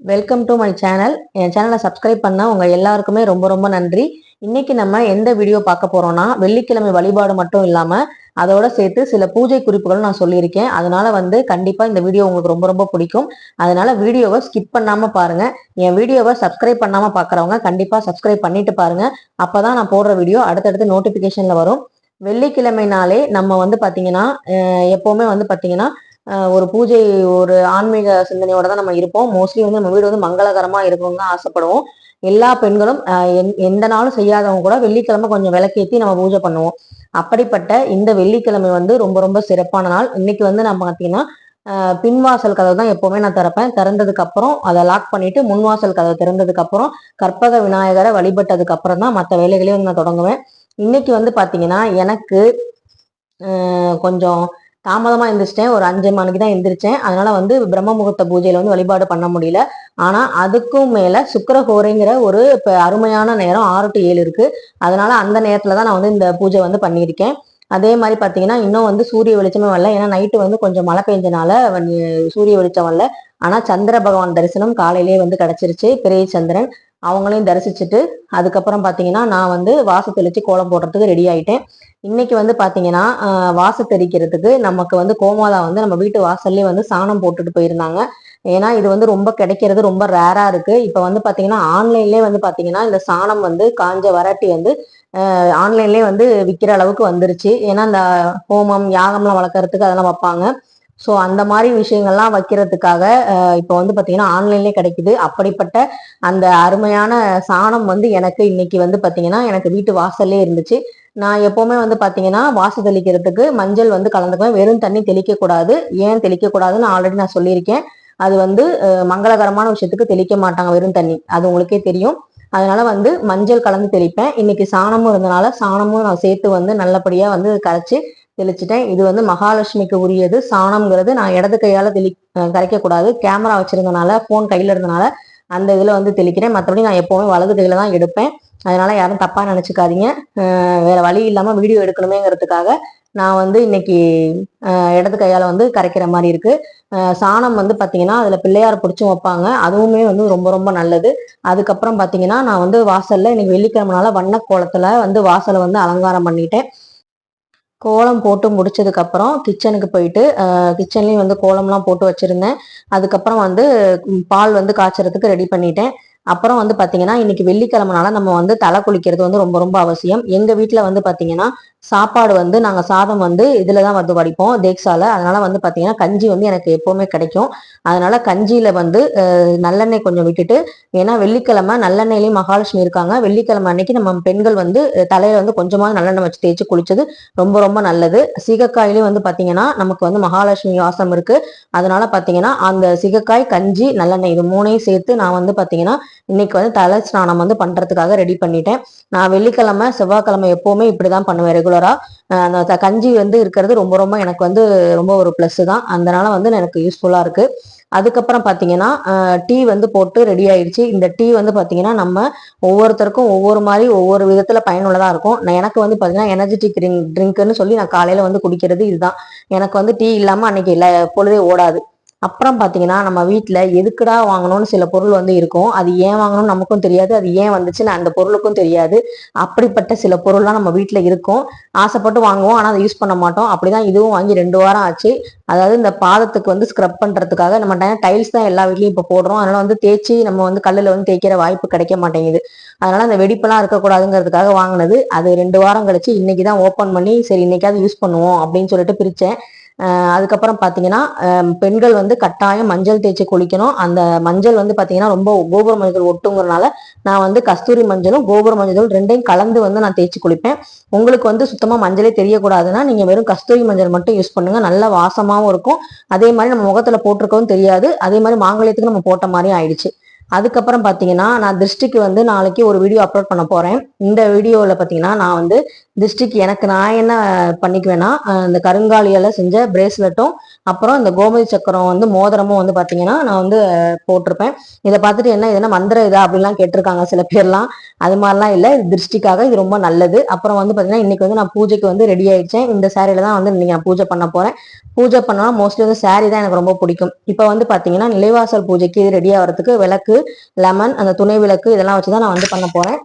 Welcome to my channel. என் சேனலை subscribe பண்ண உங்க எல்லாருக்குமே ரொம்ப ரொம்ப நன்றி. இன்னைக்கு நம்ம எந்த வீடியோ பார்க்க போறோம்னா, வெள்ளிக்கிழமை வழிபாடு மட்டும் இல்லாம அதோட சேர்த்து சில பூஜை குறிப்புகள் நான் சொல்லியிருக்கேன். அதனால கண்டிப்பா இந்த வீடியோ உங்களுக்கு ரொம்ப ரொம்ப பிடிக்கும். அதனால வீடியோவை ஸ்கிப் பண்ணாம பாருங்க. என் வீடியோவை சப்ஸ்கிரைப் பண்ணாம பாக்குறவங்க கண்டிப்பா சப்ஸ்கிரைப் பண்ணிட்டு பாருங்க. அப்பதான் நான் போடுற வீடியோ அடுத்தடுத்து நோட்டிபிகேஷன்ல வரும். வெள்ளிக்கிழமைனாலே நம்ம பாத்தீங்கன்னா எப்பவுமே பாத்தீங்கன்னா ஒரு பூஜை, ஒரு ஆன்மீக சிந்தனையோட தான் நம்ம இருப்போம். மோஸ்ட்லி நம்ம வீடு மங்களகரமா இருக்கணும்னு தான் ஆசைப்படுவோம். எல்லா பெண்களும் எந்த நாளும் செய்யாதவங்க கூட வெள்ளிக்கிழமை கொஞ்சம் விளக்கேத்தி நம்ம பூஜை பண்ணுவோம். அப்படிப்பட்ட இந்த வெள்ளிக்கிழமை ரொம்ப ரொம்ப சிறப்பான நாள். இன்னைக்கு நம்ம பார்த்தீங்கன்னா பின்வாசல் கதவு தான் எப்பவுமே நான் திறப்பேன். திறந்ததுக்கு அப்புறம் அதை லாக் பண்ணிட்டு முன்வாசல் கதவை திறந்ததுக்கு அப்புறம் கற்பக விநாயகரை வழிபட்டதுக்கு அப்புறம் தான் மற்ற வேலைகளையும் நான் தொடங்குவேன். இன்னைக்கு பாத்தீங்கன்னா எனக்கு கொஞ்சம் தாமதமா எந்திரிச்சிட்டேன். ஒரு 5 மணிக்கு தான் எந்திரிச்சேன். அதனால பிரம்ம முகூர்த்த பூஜையில வழிபாடு பண்ண முடியல. ஆனா அதுக்கும் மேல சுக்கிரஹோரைங்கிற ஒரு அருமையான நேரம் 6 to 7 இருக்கு. அதனால அந்த நேரத்துலதான் நான் இந்த பூஜை பண்ணியிருக்கேன். அதே மாதிரி பாத்தீங்கன்னா இன்னும் சூரிய வெளிச்சமே வரல. ஏன்னா நைட்டு கொஞ்சம் மழை பெஞ்சனால சூரிய வெளிச்சம் வரல. ஆனா சந்திர பகவான் தரிசனம் காலையிலேயே கிடைச்சிருச்சு. பெரிய சந்திரன் அவங்களையும் தரிசிச்சுட்டு அதுக்கப்புறம் பாத்தீங்கன்னா நான் வாச தெளிச்சு கோலம் போடுறதுக்கு ரெடி ஆயிட்டேன். இன்னைக்கு பாத்தீங்கன்னா வாச தெளிக்கிறதுக்கு நமக்கு கோமாதா நம்ம வீட்டு வாசல்லே சாணம் போட்டுட்டு போயிருந்தாங்க. ஏன்னா இது ரொம்ப கிடைக்கிறது ரொம்ப ரேரா இருக்கு. இப்ப பாத்தீங்கன்னா ஆன்லைன்லயே பாத்தீங்கன்னா இந்த சாணம் காஞ்ச வரட்டி ஆன்லைன்லயே விற்கிற அளவுக்கு வந்துருச்சு. ஏன்னா இந்த ஹோமம் யாகம்லாம் வளர்க்கறதுக்கு அதெல்லாம் வைப்பாங்க. ஸோ அந்த மாதிரி விஷயங்கள்லாம் வைக்கிறதுக்காக இப்போ பாத்தீங்கன்னா ஆன்லைன்லயே கிடைக்குது. அப்படிப்பட்ட அந்த அருமையான சாணம் எனக்கு இன்னைக்கு பாத்தீங்கன்னா எனக்கு வீட்டு வாசல்லே இருந்துச்சு. நான் எப்பவுமே பாத்தீங்கன்னா வாசல் தெளிக்கிறதுக்கு மஞ்சள் கலந்துக்குவேன். வெறும் தண்ணி தெளிக்க கூடாது. ஏன் தெளிக்க கூடாதுன்னு ஆல்ரெடி நான் சொல்லியிருக்கேன். அது மங்களகரமான விஷயத்துக்கு தெளிக்க மாட்டாங்க வெறும் தண்ணி, அது உங்களுக்கே தெரியும். அதனால மஞ்சள் கலந்து தெளிப்பேன். இன்னைக்கு சாணமும் இருந்தனால சாணமும் நான் சேர்த்து நல்லபடியா கரைச்சு தெளிச்சிட்டேன். இது மகாலட்சுமிக்கு உரியது. சாணம்ங்கிறது நான் இடது கையால கரைக்க கூடாது. கேமரா வச்சிருந்தனால போன் கையில இருந்தனால அந்த இதுல தெளிக்கிறேன். மற்றபடி நான் எப்பவுமே வலது கையில தான் எடுப்பேன். அதனால யாரும் தப்பா நினைச்சுக்காதீங்க. வேற வழி இல்லாம வீடியோ எடுக்கணுமேங்கிறதுக்காக நான் இன்னைக்கு இடது கையால கரைக்கிற மாதிரி இருக்கு. சாணம் பாத்தீங்கன்னா அதுல பிள்ளையார் பிடிச்சும் வைப்பாங்க. அதுவுமே ரொம்ப ரொம்ப நல்லது. அதுக்கப்புறம் பாத்தீங்கன்னா நான் வாசல்ல இன்னைக்கு வெள்ளிக்கிழமைனால வண்ண கோலத்துல வாசலை அலங்காரம் பண்ணிட்டேன். கோலம் போட்டு முடிச்சதுக்கு அப்புறம் கிச்சனுக்கு போயிட்டு கிச்சன்லயும் கோலம்லாம் போட்டு வச்சிருந்தேன். அதுக்கப்புறம் பால் காய்ச்சறதுக்கு ரெடி பண்ணிட்டேன். அப்புறம் பாத்தீங்கன்னா இன்னைக்கு வெள்ளிக்கிழமைனால நம்ம தலை குளிக்கிறது ரொம்ப ரொம்ப அவசியம். எங்க வீட்டுல பாத்தீங்கன்னா சாப்பாடு நாங்க சாதம் இதுலதான் வடிப்போம், தேக்ஸால. அதனால பாத்தீங்கன்னா கஞ்சி எனக்கு எப்பவுமே கிடைக்கும். அதனால கஞ்சியில நல்லெண்ணெய் கொஞ்சம் விட்டுட்டு, ஏன்னா வெள்ளிக்கிழமை நல்லெண்ணெயிலையும் மகாலட்சுமி இருக்காங்க. வெள்ளிக்கிழமை அன்னைக்கு நம்ம பெண்கள் தலையில கொஞ்சமாவது நல்லெண்ணெய் வச்சு தேய்ச்சி குளிச்சது ரொம்ப ரொம்ப நல்லது. சீகக்காயிலையும் பாத்தீங்கன்னா நமக்கு மகாலட்சுமி வாசம் இருக்கு. அதனால பாத்தீங்கன்னா அந்த சிகக்காய், கஞ்சி, நல்லெண்ணெய் இது மூணையும் சேர்த்து நான் பாத்தீங்கன்னா இன்னைக்கு தலை ஸ்நானம் பண்றதுக்காக ரெடி பண்ணிட்டேன். நான் வெள்ளிக்கிழமை செவ்வாய்க்கிழமை எப்பவுமே இப்படிதான் பண்ணுவேன் ரெகுலரா. அந்த கஞ்சி இருக்கிறது ரொம்ப ரொம்ப எனக்கு ரொம்ப ஒரு பிளஸ் தான். அதனால எனக்கு யூஸ்ஃபுல்லா இருக்கு. அதுக்கப்புறம் பாத்தீங்கன்னா டீ போட்டு ரெடி ஆயிடுச்சு. இந்த டீ பாத்தீங்கன்னா நம்ம ஒவ்வொருத்தருக்கும் ஒவ்வொரு மாதிரி ஒவ்வொரு விதத்துல பயனுள்ளதா இருக்கும். எனக்கு பாத்தீங்கன்னா எனர்ஜெட்டிக் ட்ரிங்க்னு சொல்லி நான் காலையில குடிக்கிறது இதுதான். எனக்கு டீ இல்லாம அன்னைக்கு பொழுதே ஓடாது. அப்புறம் பாத்தீங்கன்னா நம்ம வீட்டுல எதுக்குடா வாங்கணும்னு சில பொருள் இருக்கும். அது ஏன் வாங்கணும்னு நமக்கும் தெரியாது. அது ஏன் வந்துச்சுன்னு அந்த பொருளுக்கும் தெரியாது. அப்படிப்பட்ட சில பொருள்லாம் நம்ம வீட்டுல இருக்கும். ஆசைப்பட்டு வாங்குவோம், ஆனா அதை யூஸ் பண்ண மாட்டோம். அப்படிதான் இதுவும் வாங்கி 2 வாரம் ஆச்சு. அதாவது இந்த பாதத்துக்கு ஸ்க்ரப் பண்றதுக்காக நம்ம டைல்ஸ் தான் எல்லா வீட்லயும் இப்ப போடுறோம். அதனால தேய்ச்சி நம்ம கல்லுல தேய்க்கிற வாய்ப்பு கிடைக்க மாட்டேங்குது. அதனால அந்த வெடிப்பெல்லாம் இருக்கக்கூடாதுங்கிறதுக்காக வாங்கினது. அது 2 வாரம் கழிச்சு இன்னைக்குதான் ஓப்பன் பண்ணி சரி இன்னைக்காவது யூஸ் பண்ணுவோம் அப்படின்னு சொல்லிட்டு பிரிச்சேன். அதுக்கப்புறம் பாத்தீங்கன்னா பெண்கள் கட்டாயம் மஞ்சள் தேய்ச்சி குளிக்கணும். அந்த மஞ்சள் பாத்தீங்கன்னா ரொம்ப கோபுர மஞ்சள் ஒட்டுங்கிறதுனால நான் கஸ்தூரி மஞ்சளும் கோபுர மஞ்சளும் ரெண்டையும் கலந்து நான் தேய்ச்சி குளிப்பேன். உங்களுக்கு சுத்தமா மஞ்சளே தெரியக்கூடாதுன்னா நீங்க வெறும் கஸ்தூரி மஞ்சள் மட்டும் யூஸ் பண்ணுங்க. நல்ல வாசமாவும் இருக்கும். அதே மாதிரி நம்ம முகத்துல போட்டிருக்கவும் தெரியாது. அதே மாதிரி மாங்கல்யத்துக்கு நம்ம போட்ட மாதிரி ஆயிடுச்சு. அதுக்கப்புறம் பாத்தீங்கன்னா நான் திருஷ்டிக்கு நாளைக்கு ஒரு வீடியோ அப்லோட் பண்ண போறேன். இந்த வீடியோல பாத்தீங்கன்னா நான் திருஷ்டிக்கு எனக்கு நான் என்ன பண்ணிக்குவேன்னா இந்த கருங்காலியால செஞ்ச பிரேஸ்லெட்டும் அப்புறம் இந்த கோமதி சக்கரம் வந்து மோதிரமும் வந்து பாத்தீங்கன்னா நான் வந்து போட்டிருப்பேன். இதை பார்த்துட்டு என்ன இதுனா மந்திர இதா அப்படிலாம் கேட்டிருக்காங்க சில பேர்லாம். அது மாதிரிலாம் இல்லை, இது திருஷ்டிக்காக இது ரொம்ப நல்லது. அப்புறம் வந்து பாத்தீங்கன்னா இன்னைக்கு வந்து நான் பூஜைக்கு வந்து ரெடி ஆயிடுச்சேன். இந்த சாரியில தான் வந்து இன்னைக்கு நான் பூஜை பண்ண போறேன். பூஜை பண்ணா மோஸ்ட்லி வந்து சாரி தான் எனக்கு ரொம்ப பிடிக்கும். இப்போ வந்து பாத்தீங்கன்னா நிலைவாசல் பூஜைக்கு இது ரெடி ஆகிறதுக்கு விளக்கு, லெமன், அந்த துணை விளக்கு இதெல்லாம் வச்சுதான் நான் வந்து பண்ண போறேன்.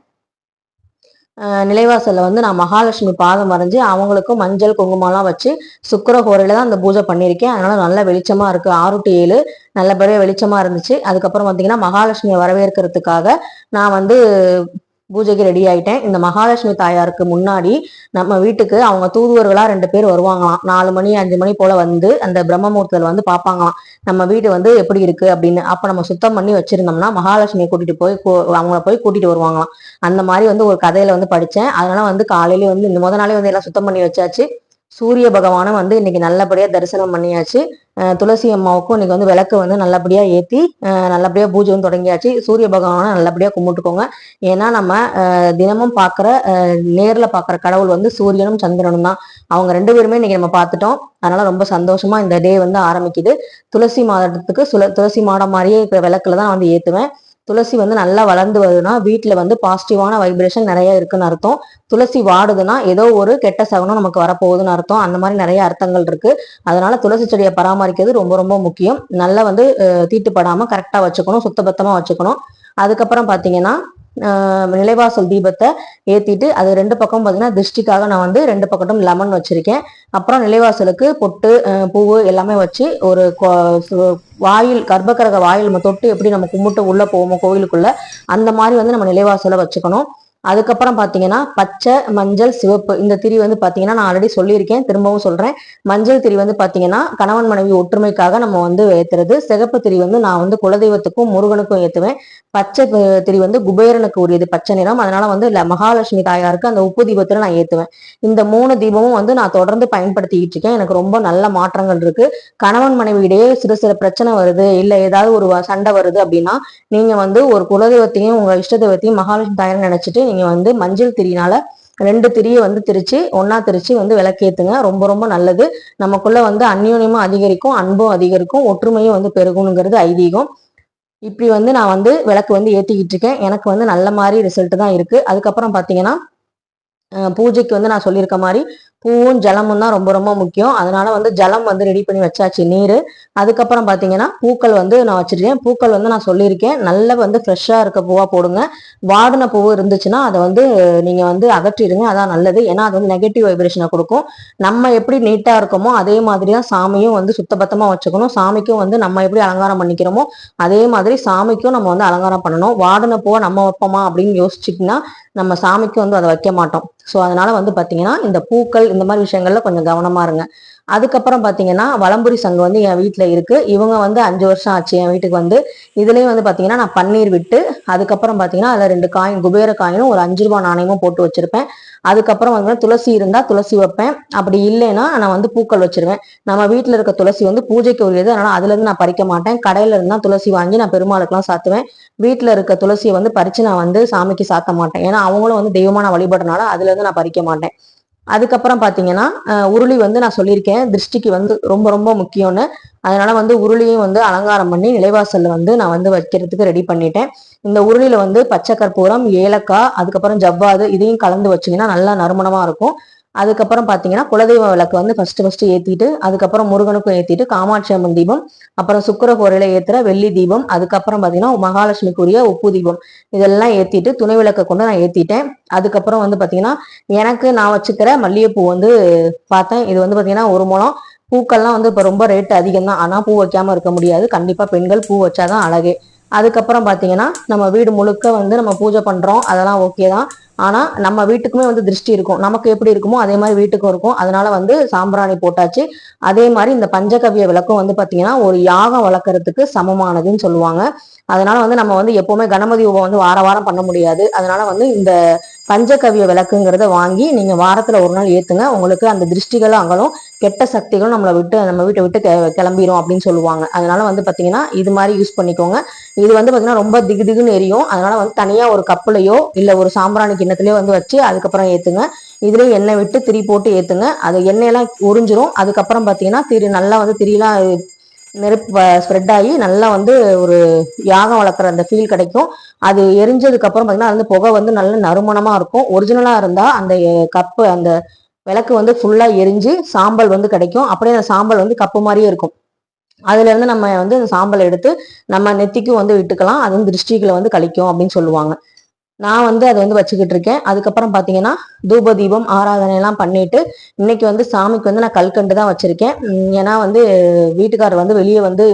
நிலைவாசல்ல வந்து நான் மகாலட்சுமி பாதம் வரைஞ்சி அவங்களுக்கும் மஞ்சள் குங்குமம்லாம் வச்சு சுக்கர ஹோரையில தான் அந்த பூஜை பண்ணியிருக்கேன். அதனால நல்ல வெளிச்சமா இருக்கு. 6 to 7 நல்லபடியா வெளிச்சமா இருந்துச்சு. அதுக்கப்புறம் பார்த்தீங்கன்னா மகாலட்சுமியை வரவேற்கிறதுக்காக நான் வந்து பூஜைக்கு ரெடி ஆயிட்டேன். இந்த மகாலட்சுமி தாயாருக்கு முன்னாடி நம்ம வீட்டுக்கு அவங்க தூதுவர்களா 2 பேர் வருவாங்களாம். 4 மணி 5 மணி போல வந்து அந்த பிரம்ம முகூர்த்தத்துல வந்து பார்ப்பாங்களாம் நம்ம வீடு வந்து எப்படி இருக்கு அப்படின்னு. அப்ப நம்ம சுத்தம் பண்ணி வச்சிருந்தோம்னா மகாலட்சுமியை கூட்டிட்டு போய் அவங்கள போய் கூட்டிட்டு வருவாங்களாம். அந்த மாதிரி வந்து ஒரு கதையில வந்து படிச்சேன். அதனால வந்து காலையிலேயே வந்து இந்த முத நாளே வந்து எல்லாம் சுத்தம் பண்ணி வச்சாச்சு. சூரிய பகவானும் வந்து இன்னைக்கு நல்லபடியா தரிசனம் பண்ணியாச்சு. துளசி அம்மாவுக்கும் இன்னைக்கு வந்து விளக்கு வந்து நல்லபடியா ஏத்தி நல்லபடியா பூஜை வந்து தொடங்கியாச்சு. சூரிய பகவானை நல்லபடியா கும்பிட்டுக்கோங்க. ஏன்னா நம்ம தினமும் பாக்குற நேர்ல பாக்குற கடவுள் வந்து சூரியனும் சந்திரனும் தான். அவங்க 2 பேருமே இன்னைக்கு நம்ம பார்த்துட்டோம். அதனால ரொம்ப சந்தோஷமா இந்த டே வந்து ஆரம்பிக்குது. துளசி மாதத்துக்கு துளசி மாடம் மாதிரியே இப்ப விளக்குல தான் வந்து ஏத்துவேன். துளசி வந்து நல்லா வளர்ந்து வருதுன்னா வீட்டுல வந்து பாசிட்டிவான வைப்ரேஷன் நிறைய இருக்குன்னு அர்த்தம். துளசி வாடுதுன்னா ஏதோ ஒரு கெட்ட சகுனம் நமக்கு வரப்போகுதுன்னு அர்த்தம். அந்த மாதிரி நிறைய அர்த்தங்கள் இருக்கு. அதனால துளசி செடியை பராமரிக்கிறது ரொம்ப ரொம்ப முக்கியம். நல்லா வந்து தீட்டுப்படாம கரெக்டா வச்சுக்கணும், சுத்தபத்தமா வச்சுக்கணும். அதுக்கப்புறம் பாத்தீங்கன்னா நிலைவாசல் தீபத்தை ஏத்திட்டு அது 2 பக்கம் பாத்தீங்கன்னா திருஷ்டிக்காக நான் வந்து 2 பக்கமும் லெமன் வச்சிருக்கேன். அப்புறம் நிலைவாசலுக்கு பொட்டு பூவு எல்லாமே வச்சு ஒரு வாயில் கர்ப்பகிரக வாயில் நம்ம தொட்டு எப்படி நம்ம கும்பிட்டு உள்ள போவோமோ கோவிலுக்குள்ள அந்த மாதிரி வந்து நம்ம நிலைவாசல வச்சுக்கணும். அதுக்கப்புறம் பாத்தீங்கன்னா பச்சை, மஞ்சள், சிவப்பு இந்த திரி வந்து பாத்தீங்கன்னா நான் ஆல்ரெடி சொல்லியிருக்கேன், திரும்பவும் சொல்றேன். மஞ்சள் திரி வந்து பாத்தீங்கன்னா கணவன் மனைவி ஒற்றுமைக்காக நம்ம வந்து ஏத்துறது. சிகப்பு திரி வந்து நான் வந்து குலதெய்வத்துக்கும் முருகனுக்கும் ஏத்துவேன். பச்சை திரி வந்து குபேரனுக்கு உரியது, பச்சை நிறம். அதனால வந்து மகாலட்சுமி தாயாருக்கு அந்த உப்பு தீபத்துல நான் ஏத்துவேன். இந்த 3 தீபமும் வந்து நான் தொடர்ந்து பயன்படுத்திக்கிட்டு இருக்கேன். எனக்கு ரொம்ப நல்ல மாற்றங்கள் இருக்கு. கணவன் மனைவி இடையே சிறு சிறு பிரச்சனை வருது, இல்ல ஏதாவது ஒரு சண்டை வருது அப்படின்னா நீங்க வந்து ஒரு குலதெய்வத்தையும் உங்க இஷ்ட தெய்வத்தையும் மகாலட்சுமி தாயார் நினைச்சிட்டு நீங்க வந்து மஞ்சள் திரினால 2 திரியை வந்து ஒன்னா திரிச்சு வந்து விளக்கேத்துங்க. ரொம்ப ரொம்ப நல்லது. நமக்குள்ள வந்து அந்யோன்யமும் அதிகரிக்கும், அன்பும் அதிகரிக்கும், ஒற்றுமையும் வந்து பெருகுங்கிறது ஐதீகம். இப்படி வந்து நான் வந்து விளக்கு வந்து ஏத்திக்கிட்டு இருக்கேன். எனக்கு வந்து நல்ல மாதிரி ரிசல்ட் தான் இருக்கு. அதுக்கப்புறம் பாத்தீங்கன்னா பூஜைக்கு வந்து நான் சொல்லியிருக்க மாதிரி பூவும் ஜலமும் தான் ரொம்ப ரொம்ப முக்கியம். அதனால வந்து ஜலம் வந்து ரெடி பண்ணி வச்சாச்சு, நீர். அதுக்கப்புறம் பாத்தீங்கன்னா பூக்கள் வந்து நான் வச்சிருக்கேன். பூக்கள் வந்து நான் சொல்லியிருக்கேன் நல்ல வந்து ஃப்ரெஷ்ஷா இருக்க பூவா போடுங்க. வாடின பூவு இருந்துச்சுன்னா அதை வந்து நீங்க வந்து அகற்றிடுங்க, அதான் நல்லது. ஏன்னா அது வந்து நெகட்டிவ் வைப்ரேஷனை கொடுக்கும். நம்ம எப்படி நீட்டா இருக்கோமோ அதே மாதிரிதான் சாமியும் வந்து சுத்தபத்தமா வச்சுக்கணும். சாமிக்கும் வந்து நம்ம எப்படி அலங்காரம் பண்ணிக்கிறோமோ அதே மாதிரி சாமிக்கும் நம்ம வந்து அலங்காரம் பண்ணணும். வாடின பூவை நம்ம வைப்போமா அப்படின்னு யோசிச்சிங்கன்னா நம்ம சாமிக்கு வந்து அதை வைக்க மாட்டோம். ஸோ அதனால வந்து பாத்தீங்கன்னா இந்த பூக்கள் இந்த மாதிரி விஷயங்கள்ல கொஞ்சம் கவனமா இருங்க. அதுக்கப்புறம் பாத்தீங்கன்னா வலம்புரி சங்கு வந்து என் வீட்டுல இருக்கு. இவங்க வந்து 5 வருஷம் ஆச்சு என் வீட்டுக்கு வந்து. இதுலயும் வந்து பாத்தீங்கன்னா நான் பன்னீர் விட்டு அதுக்கப்புறம் பாத்தீங்கன்னா அதுல 2 காயின் குபேர காயினும் ஒரு 5 ரூபாய் நாணயமும் போட்டு வச்சிருப்பேன். அதுக்கப்புறம் வந்து துளசி இருந்தா துளசி வைப்பேன், அப்படி இல்லைன்னா நான் வந்து பூக்கள் வச்சிருவேன். நம்ம வீட்டுல இருக்க துளசி வந்து பூஜைக்கு உரியது, அதனால அதுல இருந்து நான் பறிக்க மாட்டேன். கடையில இருந்தா துளசி வாங்கி நான் பெருமாளுக்கெல்லாம் சாத்துவேன். வீட்டுல இருக்க துளசியை வந்து பறிச்சு நான் வந்து சாமிக்கு சாத்த மாட்டேன். ஏன்னா அவங்களும் வந்து தெய்வமான வழிபடுறதுனால அதுல இருந்து நான் பறிக்க மாட்டேன். அதுக்கப்புறம் பாத்தீங்கன்னா உருளி வந்து நான் சொல்லியிருக்கேன் திருஷ்டிக்கு வந்து ரொம்ப ரொம்ப முக்கியம்னு. அதனால வந்து உருளியும் வந்து அலங்காரம் பண்ணி நிலைவாசல்ல வந்து நான் வந்து வைக்கிறதுக்கு ரெடி பண்ணிட்டேன். இந்த உருளியில வந்து பச்சை கற்பூரம், ஏலக்காய், அதுக்கப்புறம் ஜவ்வாது இதையும் கலந்து வச்சீங்கன்னா நல்லா நறுமணமா இருக்கும். அதுக்கப்புறம் பாத்தீங்கன்னா குலதெய்வ விளக்கு வந்து ஃபர்ஸ்ட் ஏத்திட்டு அதுக்கப்புறம் முருகனுக்கும் ஏத்திட்டு காமாட்சி அம்மன் தீபம், அப்புறம் சுக்கர கோரையில ஏத்துற வெள்ளி தீபம், அதுக்கப்புறம் பாத்தீங்கன்னா மகாலட்சுமிக்குரிய உப்பு தீபம் இதெல்லாம் ஏத்திட்டு துணை விளக்கை கொண்டு நான் ஏத்திட்டேன். அதுக்கப்புறம் வந்து பாத்தீங்கன்னா எனக்கு நான் வச்சுக்கிற மல்லிகைப்பூ வந்து பார்த்தேன். இது வந்து பாத்தீங்கன்னா 1 முழம். பூக்கள்லாம் வந்து இப்ப ரொம்ப ரேட் அதிகம் தான், ஆனா பூ வைக்காம இருக்க முடியாது. கண்டிப்பா பெண்கள் பூ வச்சாதான் அழகே. அதுக்கப்புறம் பாத்தீங்கன்னா நம்ம வீடு முழுக்க வந்து நம்ம பூஜை பண்றோம், அதெல்லாம் ஓகே தான். ஆனா நம்ம வீட்டுக்குமே வந்து திருஷ்டி இருக்கும், நமக்கு எப்படி இருக்குமோ அதே மாதிரி வீட்டுக்கும் இருக்கும். அதனால வந்து சாம்பிராணி போட்டாச்சு. அதே மாதிரி இந்த பஞ்சகவ்ய விளக்கும் வந்து பாத்தீங்கன்னா ஒரு யாகம் வளர்க்கறதுக்கு சமமானதுன்னு சொல்லுவாங்க. அதனால வந்து நம்ம வந்து எப்பவுமே கணபதி ஹோமம் வந்து வார வாரம் பண்ண முடியாது. அதனால வந்து இந்த பஞ்சகவ்ய விளக்குங்கிறத வாங்கி நீங்க வாரத்துல ஒரு நாள் ஏத்துங்க. உங்களுக்கு அந்த திருஷ்டிகளும் அகலும், கெட்ட சக்திகளும் நம்ம வீட்டை விட்டு கிளம்பிரும் அப்படின்னு சொல்லுவாங்க. அதனால வந்து பாத்தீங்கன்னா இது மாதிரி யூஸ் பண்ணிக்கோங்க. இது வந்து பாத்தீங்கன்னா ரொம்ப திகுன்னு எரியும். அதனால வந்து தனியா ஒரு கப்புலையோ இல்ல ஒரு சாம்பிராணி கிண்ணத்திலயோ வந்து வச்சு அதுக்கப்புறம் ஏத்துங்க. இதுலயும் எண்ணெய் விட்டு திரி போட்டு ஏத்துங்க. அது எண்ணெயெல்லாம் உறிஞ்சிரும். அதுக்கப்புறம் பாத்தீங்கன்னா நல்லா வந்து திரியெல்லாம் நெருப்பு ஸ்ப்ரெட் ஆகி நல்லா வந்து ஒரு யாகம் வளர்க்குற அந்த ஃபீல் கிடைக்கும். அது எரிஞ்சதுக்கு அப்புறம் பாத்தீங்கன்னா அது வந்து புகை வந்து நல்ல நறுமணமா இருக்கும். ஒரிஜினலா இருந்தா அந்த கப்பு அந்த விளக்கு வந்து ஃபுல்லா எரிஞ்சு சாம்பல் வந்து கிடைக்கும். அப்படியே அந்த சாம்பல் வந்து கப்பு மாதிரியே இருக்கும். அதுல இருந்து நம்ம வந்து அந்த சாம்பல் எடுத்து நம்ம நெத்திக்கும் வந்து விட்டுக்கலாம். அது வந்து திருஷ்டிகளை வந்து கழிக்கும் அப்படின்னு சொல்லுவாங்க. நான் வந்து அதை வந்து வச்சுக்கிட்டு இருக்கேன். அதுக்கப்புறம் பாத்தீங்கன்னா தூப தீபம் ஆராதனை எல்லாம் பண்ணிட்டு இன்னைக்கு வந்து சாமிக்கு வந்து நான் கல்கண்டு தான் வச்சிருக்கேன். ஏன்னா வந்து வீட்டுக்காரர் வந்து வெளியே வந்து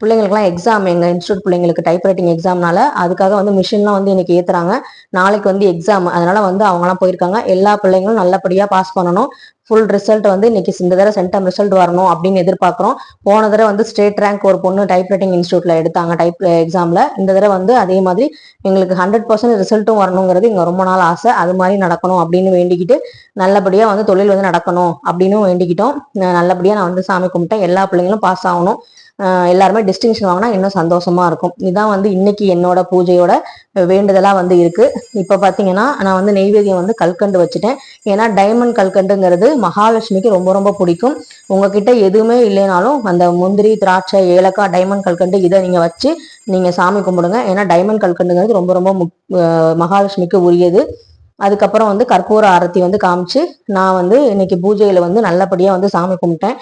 பிள்ளைங்களுக்குலாம் எக்ஸாம், எங்க இன்ஸ்டியூட் பிள்ளைங்களுக்கு டைப்ரைட்டிங் எக்ஸாம்னால அதுக்காக வந்து மிஷின்லாம் வந்து இன்னைக்கு ஏத்துறாங்க. நாளைக்கு வந்து எக்ஸாம், அதனால வந்து அவங்கலாம் போயிருக்காங்க. எல்லா பிள்ளைங்களும் நல்லபடியா பாஸ் பண்ணணும். ஃபுல் ரிசல்ட் வந்து இன்னைக்கு இந்த தடவை சென்டம் ரிசல்ட் வரணும் அப்படின்னு எதிர்பார்க்குறோம். போன தடவை வந்து ஸ்டேட் ரேங்க் ஒரு பொண்ணு டைப்ரைட்டிங் இன்ஸ்டியூட்ல எடுத்தாங்க டைப் எக்ஸாம்ல. இந்த தடவை வந்து அதே மாதிரி எங்களுக்கு 100% ரிசல்ட்டும் வரணுங்கிறது இங்க ரொம்ப நாள் ஆசை. அது மாதிரி நடக்கணும் அப்படின்னு வேண்டிக்கிட்டு நல்லபடியா வந்து தொழில் வந்து நடக்கணும் அப்படின்னு வேண்டிக்கிட்டோம். நல்லபடியா நான் வந்து சாமி கும்பிட்டேன். எல்லா பிள்ளைங்களும் பாஸ் ஆகணும், எல்லாருமே டிஸ்டிங்ஷன் வாங்கினா இன்னும் சந்தோஷமா இருக்கும். இதுதான் வந்து இன்னைக்கு என்னோட பூஜையோட வேண்டுதலா வந்து இருக்கு. இப்ப பாத்தீங்கன்னா நான் வந்து நெய்வேதியம் வந்து கல்கண்டு வச்சுட்டேன். ஏன்னா டைமண்ட் கல்கண்டுங்கிறது மகாலட்சுமிக்கு ரொம்ப ரொம்ப பிடிக்கும். உங்ககிட்ட எதுவுமே இல்லைனாலும் அந்த முந்திரி, திராட்சை, ஏலக்காய், டைமண்ட் கல்கண்டு இதை நீங்க வச்சு நீங்க சாமி கும்பிடுங்க. ஏன்னா டைமண்ட் கல்கண்டுங்கிறது ரொம்ப ரொம்ப மகாலட்சுமிக்கு உரியது. அதுக்கப்புறம் வந்து கற்பூர ஆரத்தி வந்து காமிச்சு நான் வந்து இன்னைக்கு பூஜையில வந்து நல்லபடியா வந்து சாமி கும்பிட்டேன்.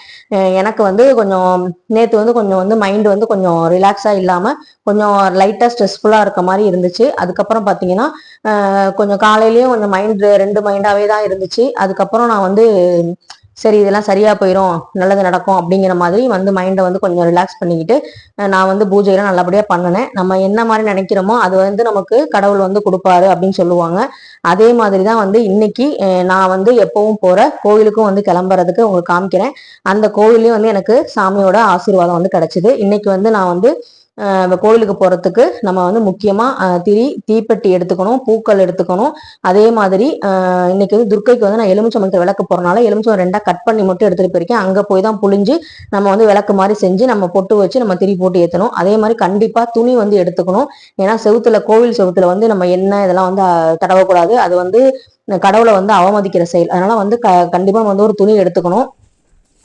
எனக்கு வந்து கொஞ்சம் நேத்து வந்து கொஞ்சம் வந்து மைண்ட் வந்து கொஞ்சம் ரிலாக்ஸா இல்லாம கொஞ்சம் லைட்டா ஸ்ட்ரெஸ்ஃபுல்லா இருக்க மாதிரி இருந்துச்சு. அதுக்கப்புறம் பாத்தீங்கன்னா கொஞ்சம் காலையிலயும் கொஞ்சம் மைண்ட் ரெண்டு மைண்டாவே தான் இருந்துச்சு. அதுக்கப்புறம் நான் வந்து சரி இதெல்லாம் சரியா போயிடும், நல்லது நடக்கும் அப்படிங்கிற மாதிரி வந்து மைண்டை வந்து கொஞ்சம் ரிலாக்ஸ் பண்ணிக்கிட்டு நான் வந்து பூஜையெல்லாம் நல்லபடியா பண்ணினேன். நம்ம என்ன மாதிரி நினைக்கிறோமோ அது வந்து நமக்கு கடவுள் வந்து கொடுப்பாரு அப்படின்னு சொல்லுவாங்க. அதே மாதிரிதான் வந்து இன்னைக்கு நான் வந்து எப்பவும் போற கோவிலுக்கும் வந்து கிளம்புறதுக்கு உங்களுக்கு காமிக்கிறேன். அந்த கோவிலையும் வந்து எனக்கு சாமியோட ஆசீர்வாதம் வந்து கிடைச்சது. இன்னைக்கு வந்து நான் வந்து கோவிலுக்கு போறதுக்கு நம்ம வந்து முக்கியமா தீப்பெட்டி எடுத்துக்கணும், பூக்கள் எடுத்துக்கணும். அதே மாதிரி இன்னைக்கு வந்து துர்க்கைக்கு வந்து நான் எலுமிச்சம்பழத்தை விளக்கு போறனால எலுமிச்சம் ரெண்டா கட் பண்ணி மட்டும் எடுத்துட்டு போயிருக்கேன். அங்க போய் தான் புழிஞ்சு நம்ம வந்து விளக்கு மாதிரி செஞ்சு நம்ம பொட்டு வச்சு நம்ம திரி போட்டு ஏற்றணும். அதே மாதிரி கண்டிப்பா துணி வந்து எடுத்துக்கணும். ஏன்னா செவுத்துல, கோவில் செவுத்துல வந்து நம்ம எண்ணெய் இதெல்லாம் வந்து தடவக்கூடாது. அது வந்து கடவுளை வந்து அவமதிக்கிற செயல். அதனால வந்து கண்டிப்பா வந்து ஒரு துணி எடுத்துக்கணும்.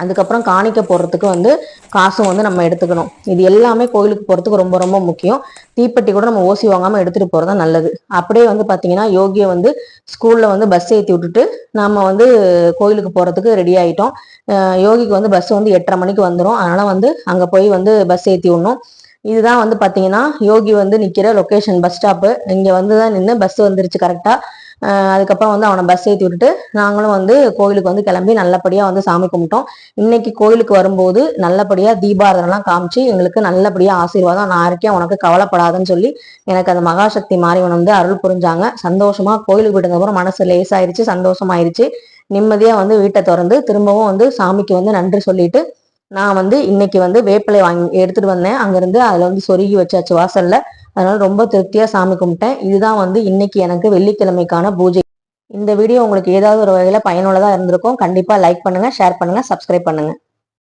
அதுக்கப்புறம் காணிக்க போடுறதுக்கு வந்து காசும் வந்து நம்ம எடுத்துக்கணும். இது எல்லாமே கோயிலுக்கு போறதுக்கு ரொம்ப ரொம்ப முக்கியம். தீப்பெட்டி கூட நம்ம ஓசி வாங்காம எடுத்துட்டு போறதா நல்லது. அப்படியே வந்து பாத்தீங்கன்னா யோகியை வந்து ஸ்கூல்ல வந்து பஸ் ஏற்றி விட்டுட்டு நம்ம வந்து கோயிலுக்கு போறதுக்கு ரெடி ஆயிட்டோம். யோகிக்கு வந்து பஸ் வந்து 8:30 மணிக்கு வந்துடும். அதனால வந்து அங்க போய் வந்து பஸ் ஏற்றி விடணும். இதுதான் வந்து பாத்தீங்கன்னா யோகி வந்து நிக்கிற லொகேஷன், பஸ் ஸ்டாப்பு. இங்க வந்துதான் நின்று பஸ் வந்துருச்சு கரெக்டா. அதுக்கப்புறம் வந்து அவனை பஸ் ஏற்றி விட்டுட்டு நாங்களும் வந்து கோவிலுக்கு வந்து கிளம்பி நல்லபடியா வந்து சாமி கும்பிட்டோம். இன்னைக்கு கோயிலுக்கு வரும்போது நல்லபடியா தீபாரதனைலாம் காமிச்சு எங்களுக்கு நல்லபடியா ஆசீர்வாதம், நான் இருக்கேன் உனக்கு கவலைப்படாதுன்னு சொல்லி எனக்கு அந்த மகாசக்தி மாரியவன் வந்து அருள் புரிஞ்சாங்க. சந்தோஷமா கோயிலுக்கு போயிட்டு அப்புறம் மனசு லேசாயிருச்சு, சந்தோஷமாயிருச்சு. நிம்மதியா வந்து வீட்டை திறந்து திரும்பவும் வந்து சாமிக்கு வந்து நன்றி சொல்லிட்டு நான் வந்து இன்னைக்கு வந்து வேப்பிலை வாங்கி எடுத்துட்டு வந்தேன். அங்கிருந்து அதுல வந்து சொருகி வச்சாச்சு வாசல்ல. அதனால ரொம்ப திருப்தியா சாமி கும்பிட்டேன். இதுதான் வந்து இன்னைக்கு எனக்கு வெள்ளிக்கிழமைக்கான பூஜை. இந்த வீடியோ உங்களுக்கு ஏதாவது ஒரு வகையில பயனுள்ளதா இருந்திருக்கும். கண்டிப்பா லைக் பண்ணுங்க, ஷேர் பண்ணுங்க, சப்ஸ்கிரைப் பண்ணுங்க.